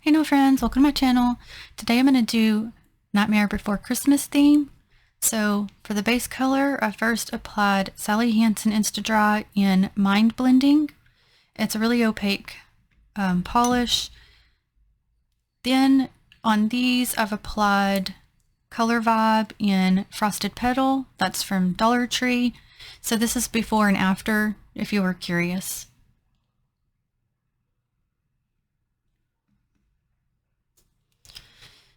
Hey no friends, welcome to my channel. Today I'm going to do Nightmare Before Christmas theme. So for the base color, I first applied Sally Hansen Insta-Dry in Mind Blending. It's a really opaque polish. Then on these I've applied Color Vibe in Frosted Petal. That's from Dollar Tree. So this is before and after if you were curious.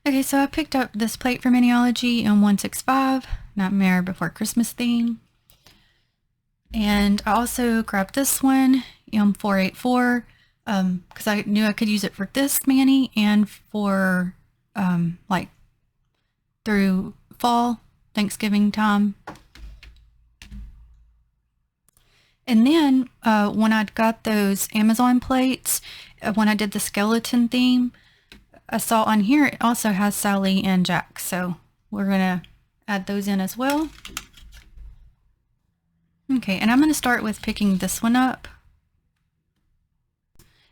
Okay, so I picked up this plate from Maniology in 165, Nightmare Before Christmas theme. And I also grabbed this one, M484, because I knew I could use it for this mani and for like through fall, Thanksgiving time. And then when I got those Amazon plates, when I did the skeleton theme, I saw on here it also has Sally and Jack, so we're going to add those in as well. Okay, and I'm going to start with picking this one up.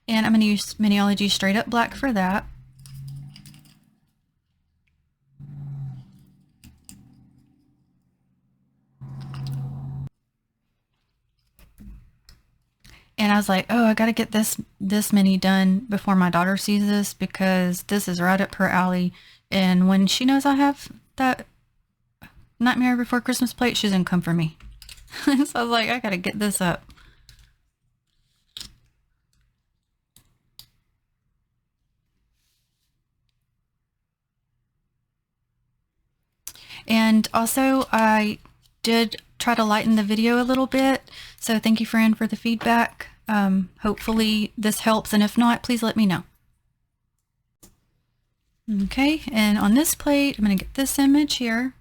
And I'm going to use Maniology Straight Up Black for that. And I was like, oh, I got to get this mini done before my daughter sees this because this is right up her alley. And when she knows I have that Nightmare Before Christmas plate, she's going to come for me. So I was like, I got to get this up. And also, I did try to lighten the video a little bit, so thank you, friend, for the feedback. Hopefully this helps, and if not, please let me know. Okay, and on this plate, I'm going to get this image here.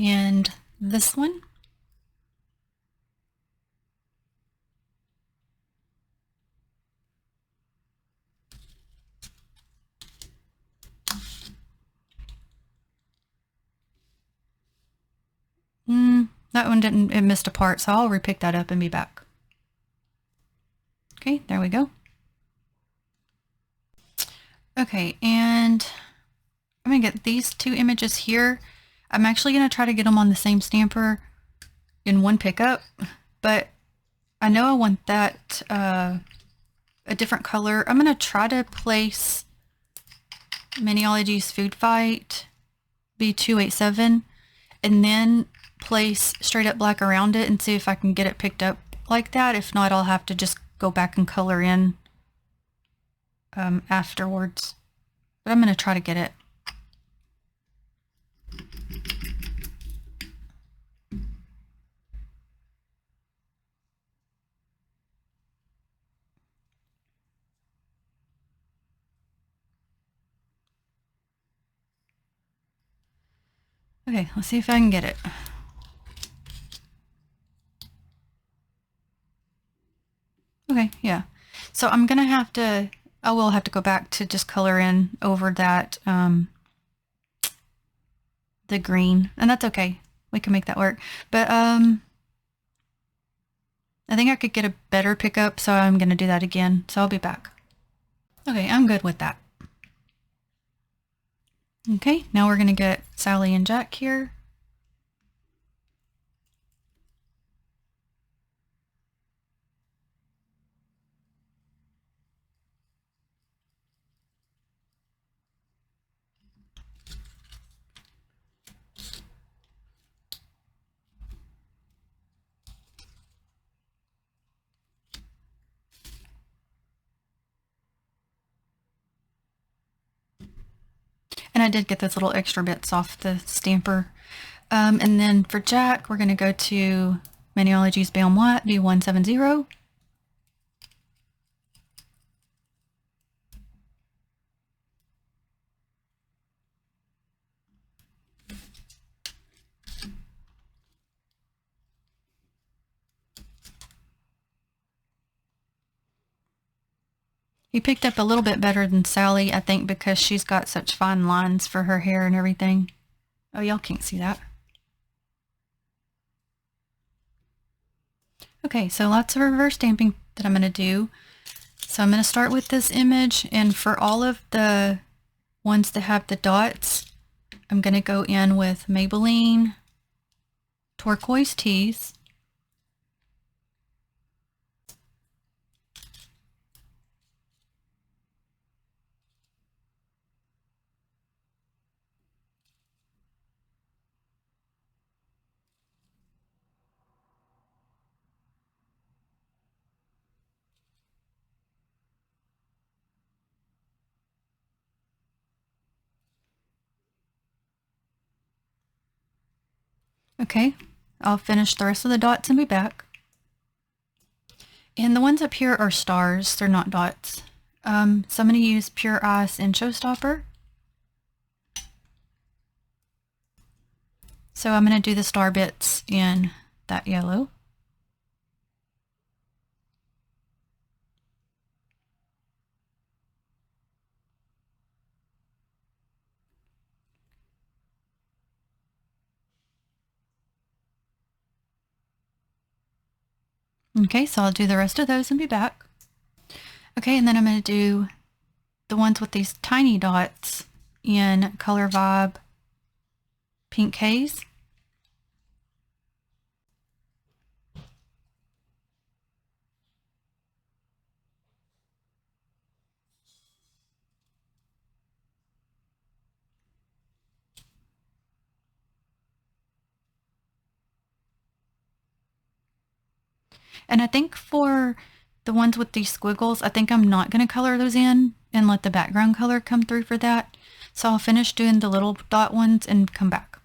And this one. That one didn't, it missed a part, so I'll repick that up and be back. Okay, there we go. Okay, and I'm gonna get these two images here. I'm actually gonna try to get them on the same stamper in one pickup, but I know I want that a different color. I'm gonna try to place Maniology's Food Fight B287 and then place Straight Up Black around it and see if I can get it picked up like that. If not, I'll have to just go back and color in afterwards. But I'm going to try to get it. Okay, let's see if I can get it. Okay, yeah. So I'm gonna have to, I will have to go back to just color in over that, the green, and that's okay. We can make that work. But I think I could get a better pickup, so I'm gonna do that again. So I'll be back. Okay, I'm good with that. Okay, now we're gonna get Sally and Jack here. And I did get those little extra bits off the stamper. And then for Jack, we're going to go to Maniology's Balm White B170. He picked up a little bit better than Sally, I think, because she's got such fine lines for her hair and everything. Oh, y'all can't see that. Okay, so lots of reverse stamping that I'm going to do. So I'm going to start with this image, and for all of the ones that have the dots, I'm going to go in with Maybelline Turquoise Tees. Okay, I'll finish the rest of the dots and be back. And the ones up here are stars, they're not dots. So I'm going to use Pure Ice and Showstopper. So I'm going to do the star bits in that yellow. Okay, so I'll do the rest of those and be back. Okay, and then I'm going to do the ones with these tiny dots in Color Vibe Pink Haze. And I think for the ones with these squiggles, I think I'm not going to color those in and let the background color come through for that. So I'll finish doing the little dot ones and come back.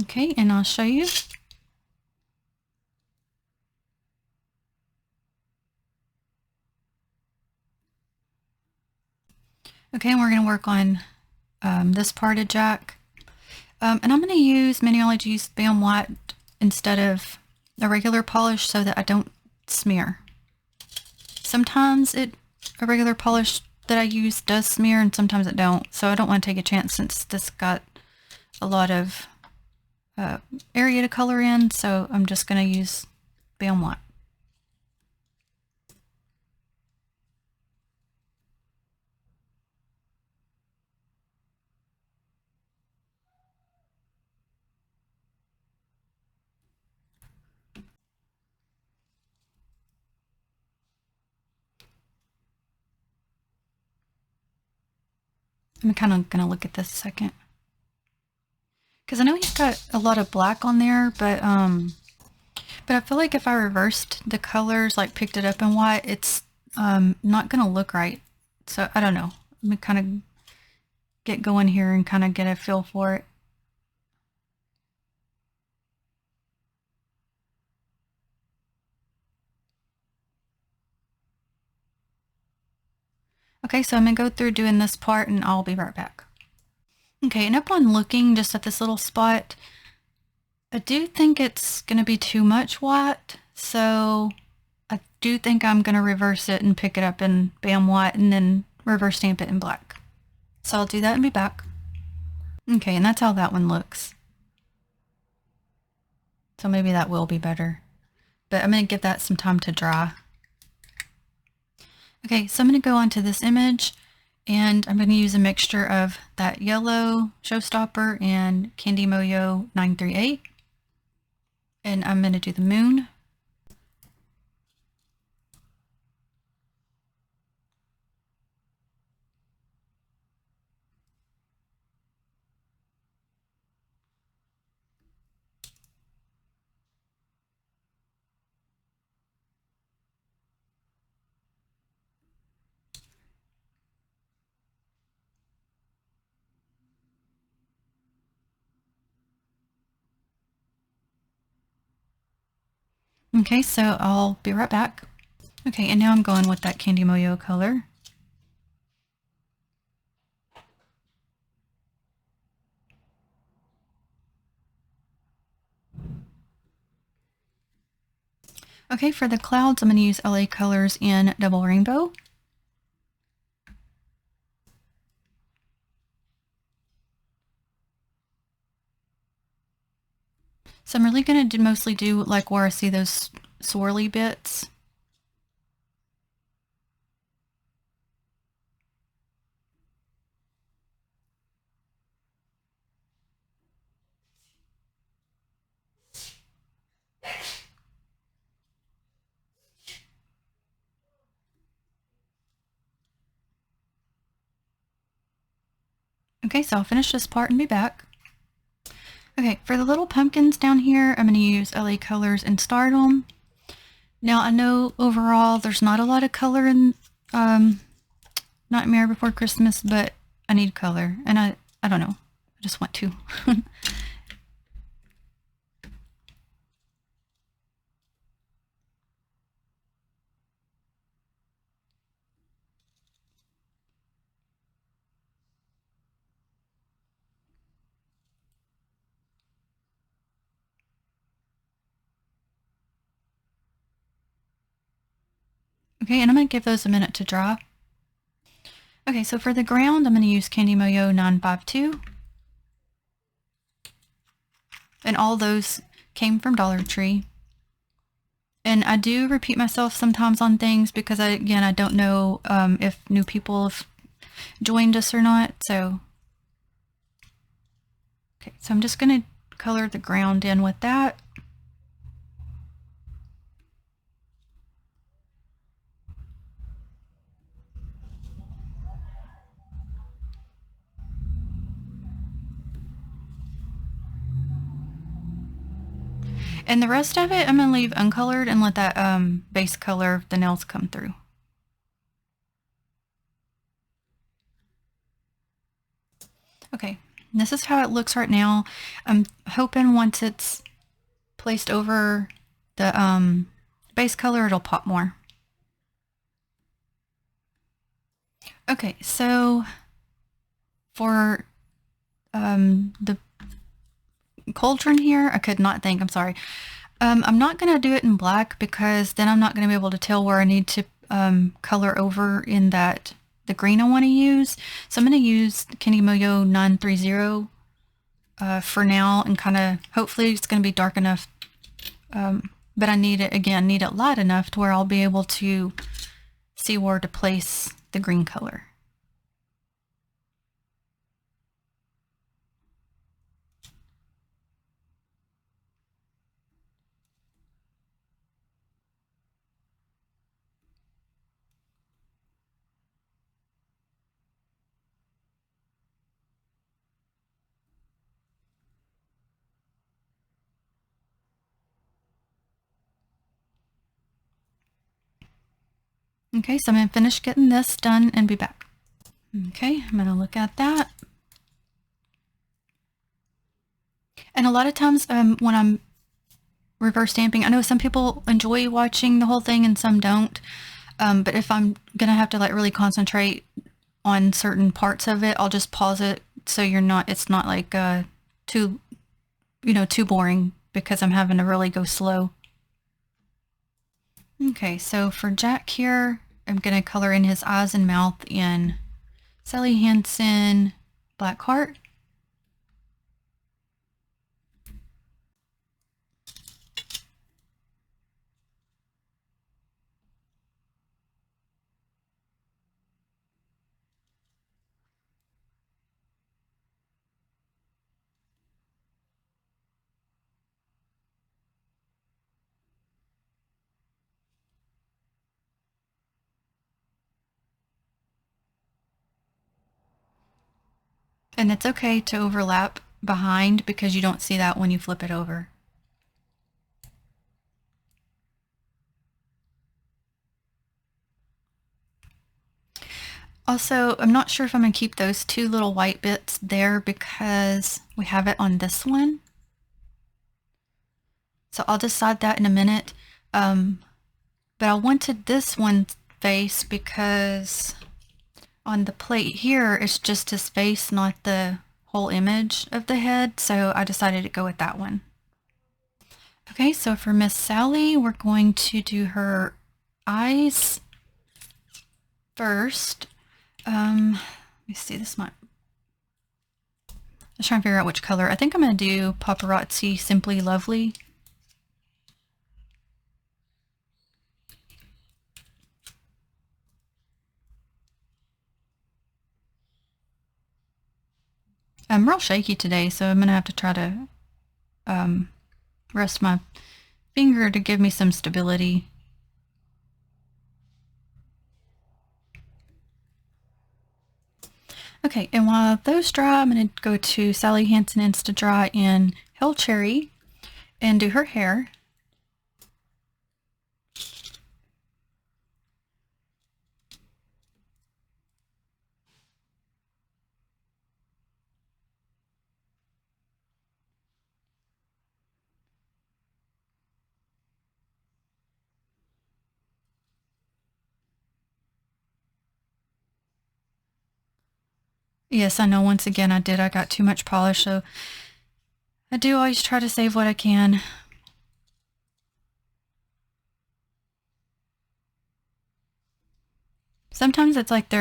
Okay, and I'll show you. Okay, and we're going to work on this part of Jack. And I'm going to use Manually Bam White instead of a regular polish so that I don't smear. Sometimes a regular polish that I use does smear and sometimes it don't. So I don't want to take a chance since this got a lot of area to color in. So I'm just going to use Bam White. I'm kind of going to look at this a second. Because I know he's got a lot of black on there, but I feel like if I reversed the colors, like picked it up in white, it's not going to look right. So I don't know. Let me kind of get going here and kind of get a feel for it. Okay, so I'm going to go through doing this part and I'll be right back. Okay, and upon looking just at this little spot, I do think it's going to be too much white, so I do think I'm going to reverse it and pick it up in Bam White and then reverse stamp it in black. So I'll do that and be back. Okay, and that's how that one looks. So maybe that will be better. But I'm going to give that some time to dry. Okay, so I'm going to go onto this image and I'm going to use a mixture of that yellow Showstopper and Candy Moyo 938. And I'm going to do the moon. Okay, so I'll be right back. Okay, and now I'm going with that Candy Moyo color. Okay, for the clouds, I'm going to use LA Colors in Double Rainbow. So I'm really going to mostly do like where I see those swirly bits. Okay, so I'll finish this part and be back. Okay, for the little pumpkins down here, I'm going to use LA Colors and Stardom. Now, I know overall there's not a lot of color in Nightmare Before Christmas, but I need color, and I don't know, I just want to. Okay, and I'm going to give those a minute to dry. Okay, so for the ground, I'm going to use Candy Moyo 952. And all those came from Dollar Tree. And I do repeat myself sometimes on things because I don't know if new people have joined us or not. So, okay, so I'm just going to color the ground in with that. And the rest of it, I'm going to leave uncolored and let that base color of the nails come through. Okay, this is how it looks right now. I'm hoping once it's placed over the base color, it'll pop more. Okay, so for the cauldron here, I could not think, I'm sorry. I'm not going to do it in black because then I'm not going to be able to tell where I need to color over in that the green I want to use. So I'm going to use Candy Moyo 930 for now, and kind of hopefully it's going to be dark enough, but I need it light enough to where I'll be able to see where to place the green color. Okay, so I'm going to finish getting this done and be back. Okay, I'm going to look at that. And a lot of times when I'm reverse stamping, I know some people enjoy watching the whole thing and some don't. But if I'm going to have to like really concentrate on certain parts of it, I'll just pause it so it's not like too boring because I'm having to really go slow. Okay, so for Jack here, I'm going to color in his eyes and mouth in Sally Hansen Black Heart. And it's okay to overlap behind because you don't see that when you flip it over. Also, I'm not sure if I'm going to keep those two little white bits there because we have it on this one. So I'll decide that in a minute. But I wanted this one's face because on the plate here, it's just his face, not the whole image of the head. So I decided to go with that one. Okay, so for Miss Sally, we're going to do her eyes first. Let me see, I was trying to figure out which color. I think I'm going to do Paparazzi Simply Lovely. I'm real shaky today, so I'm going to have to try to rest my finger to give me some stability. Okay, and while those dry, I'm going to go to Sally Hansen Insta Dry in Hell Cherry and do her hair. Yes, I know, once again I got too much polish, so I do always try to save what I can. Sometimes it's like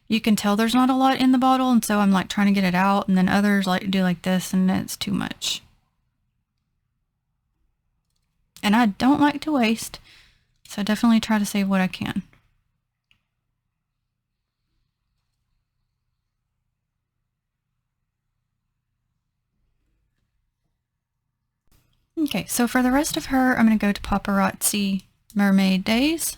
you can tell there's not a lot in the bottle, and so I'm like trying to get it out, and then others like do like this, and it's too much. And I don't like to waste, so definitely try to save what I can. Okay, so for the rest of her, I'm going to go to Paparazzi Mermaid Days.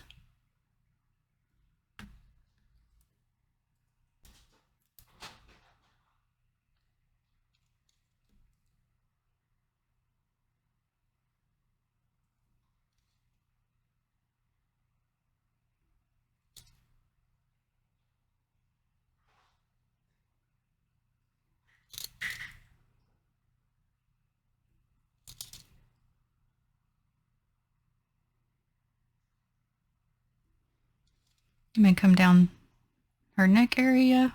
I'm going to come down her neck area.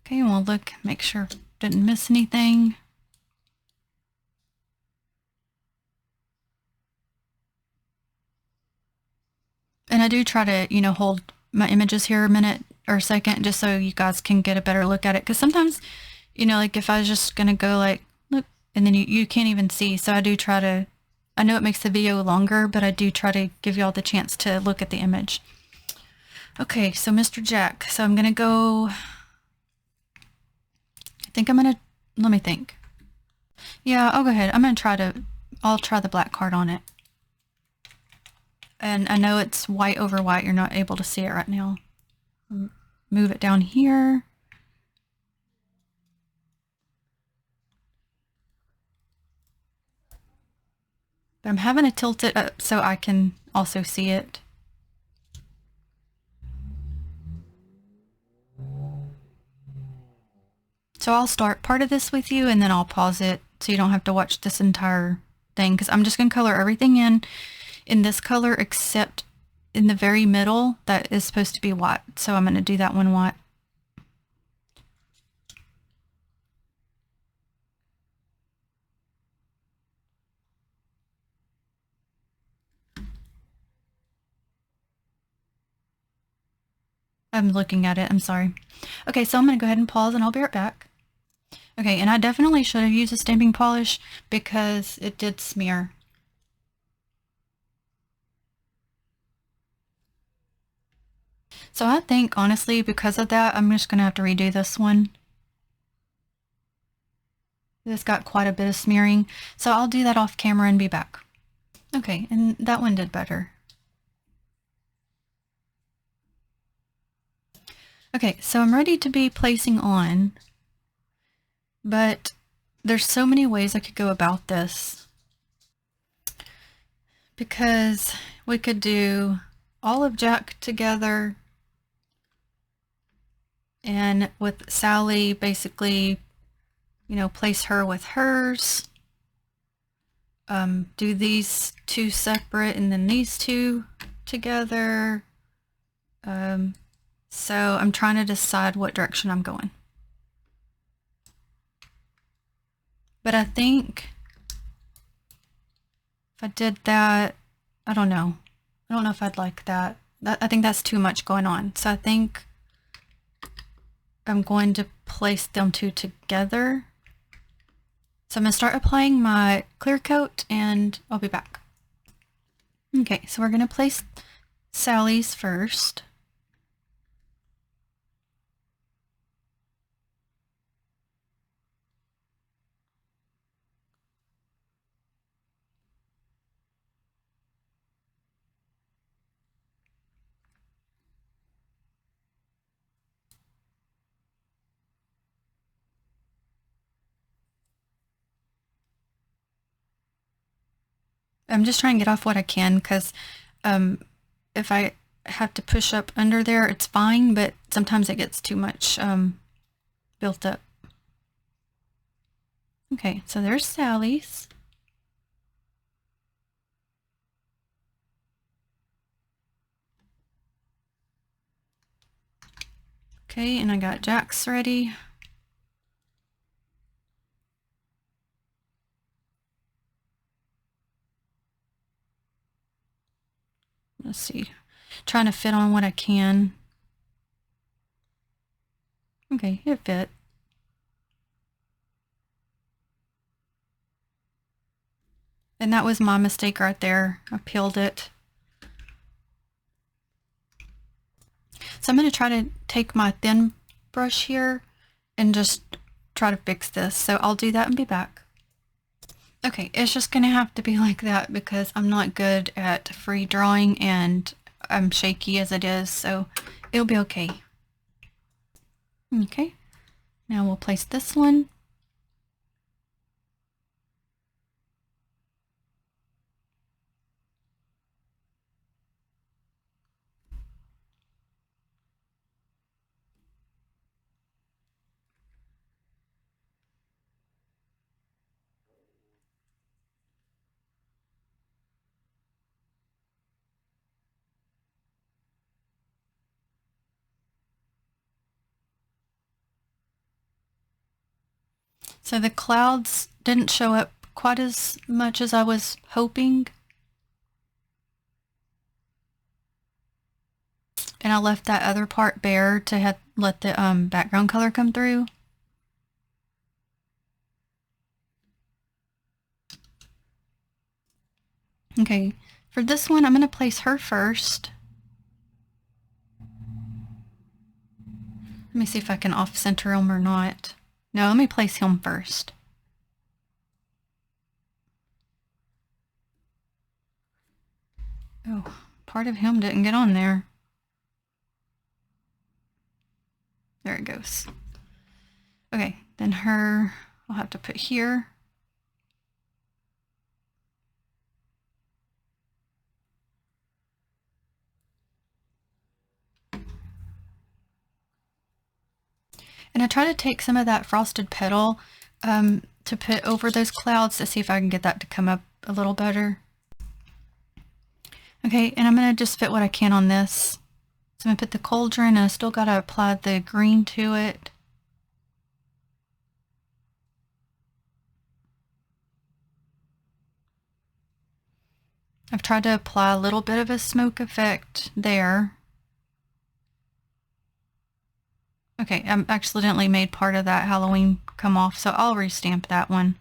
Okay, and we'll look, make sure didn't miss anything. And I do try to, hold my images here a minute or a second just so you guys can get a better look at it. Because sometimes, like if I was just going to go like, look, and then you can't even see. So I do try to, I know it makes the video longer, but I do try to give y'all the chance to look at the image. Okay, so Mr. Jack. So I'm going to go, I think I'm going to, let me think. Yeah, I'll go ahead. I'll try the black card on it. And I know it's white over white. You're not able to see it right now. Move it down here. But I'm having to tilt it up so I can also see it. So I'll start part of this with you and then I'll pause it so you don't have to watch this entire thing, because I'm just going to color everything in this color except in the very middle that is supposed to be white. So I'm going to do that one white. I'm looking at it, I'm sorry. Okay, so I'm going to go ahead and pause and I'll be right back. Okay, and I definitely should have used a stamping polish because it did smear. So I think, honestly, because of that, I'm just going to have to redo this one. It's got quite a bit of smearing, so I'll do that off camera and be back. Okay, and that one did better. Okay, so I'm ready to be placing on, but there's so many ways I could go about this, because we could do all of Jack together and with Sally basically, place her with hers. Do these two separate and then these two together. So I'm trying to decide what direction I'm going. But I think if I did that, I don't know. I don't know if I'd like that. I think that's too much going on. So I think I'm going to place them two together. So I'm going to start applying my clear coat and I'll be back. Okay, so we're going to place Sally's first. I'm just trying to get off what I can because if I have to push up under there, it's fine, but sometimes it gets too much built up. Okay, so there's Sally's. Okay, and I got Jack's ready. Let's see, trying to fit on what I can. Okay, it fit. And that was my mistake right there. I peeled it. So I'm going to try to take my thin brush here and just try to fix this. So I'll do that and be back. Okay, it's just going to have to be like that because I'm not good at free drawing and I'm shaky as it is, so it'll be okay. Okay, now we'll place this one. So the clouds didn't show up quite as much as I was hoping. And I left that other part bare to let the background color come through. Okay, for this one, I'm going to place her first. Let me see if I can off-center him or not. No, let me place him first. Oh, part of him didn't get on there. There it goes. Okay, then her, I'll have to put here. And I try to take some of that frosted petal to put over those clouds to see if I can get that to come up a little better. Okay, and I'm going to just fit what I can on this. So I'm going to put the cauldron and I still got to apply the green to it. I've tried to apply a little bit of a smoke effect there. Okay, I accidentally made part of that Halloween come off, so I'll restamp that one.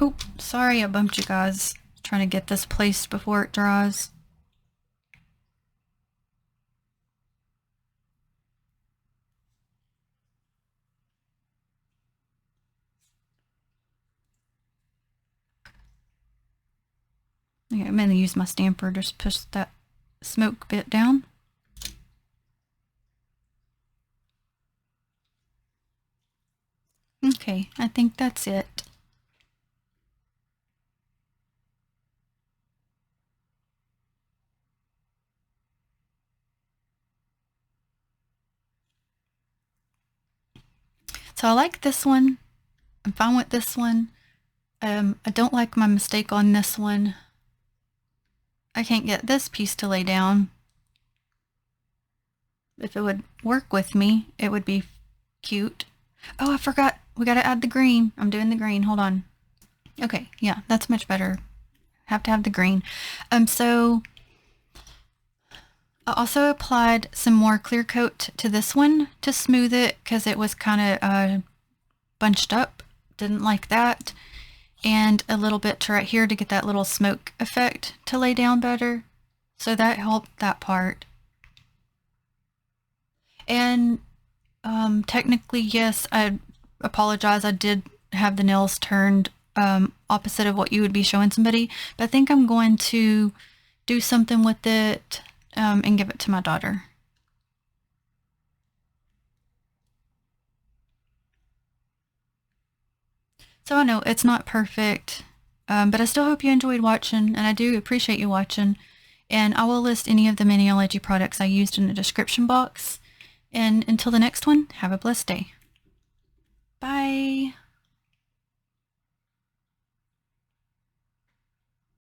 Oh, sorry I bumped you guys. Trying to get this placed before it dries. Okay, I'm going to use my stamper to just push that smoke bit down. Okay, I think that's it. So I like this one. I'm fine with this one. I don't like my mistake on this one. I can't get this piece to lay down. If it would work with me, it would be cute. Oh, I forgot. We got to add the green. I'm doing the green. Hold on. Okay, yeah, that's much better. Have to have the green. So I also applied some more clear coat to this one to smooth it because it was kind of bunched up. Didn't like that. And a little bit to right here to get that little smoke effect to lay down better. So that helped that part. And technically, yes, I apologize. I did have the nails turned opposite of what you would be showing somebody. But I think I'm going to do something with it and give it to my daughter. So I know it's not perfect, but I still hope you enjoyed watching, and I do appreciate you watching. And I will list any of the Maniology products I used in the description box. And until the next one, have a blessed day. Bye.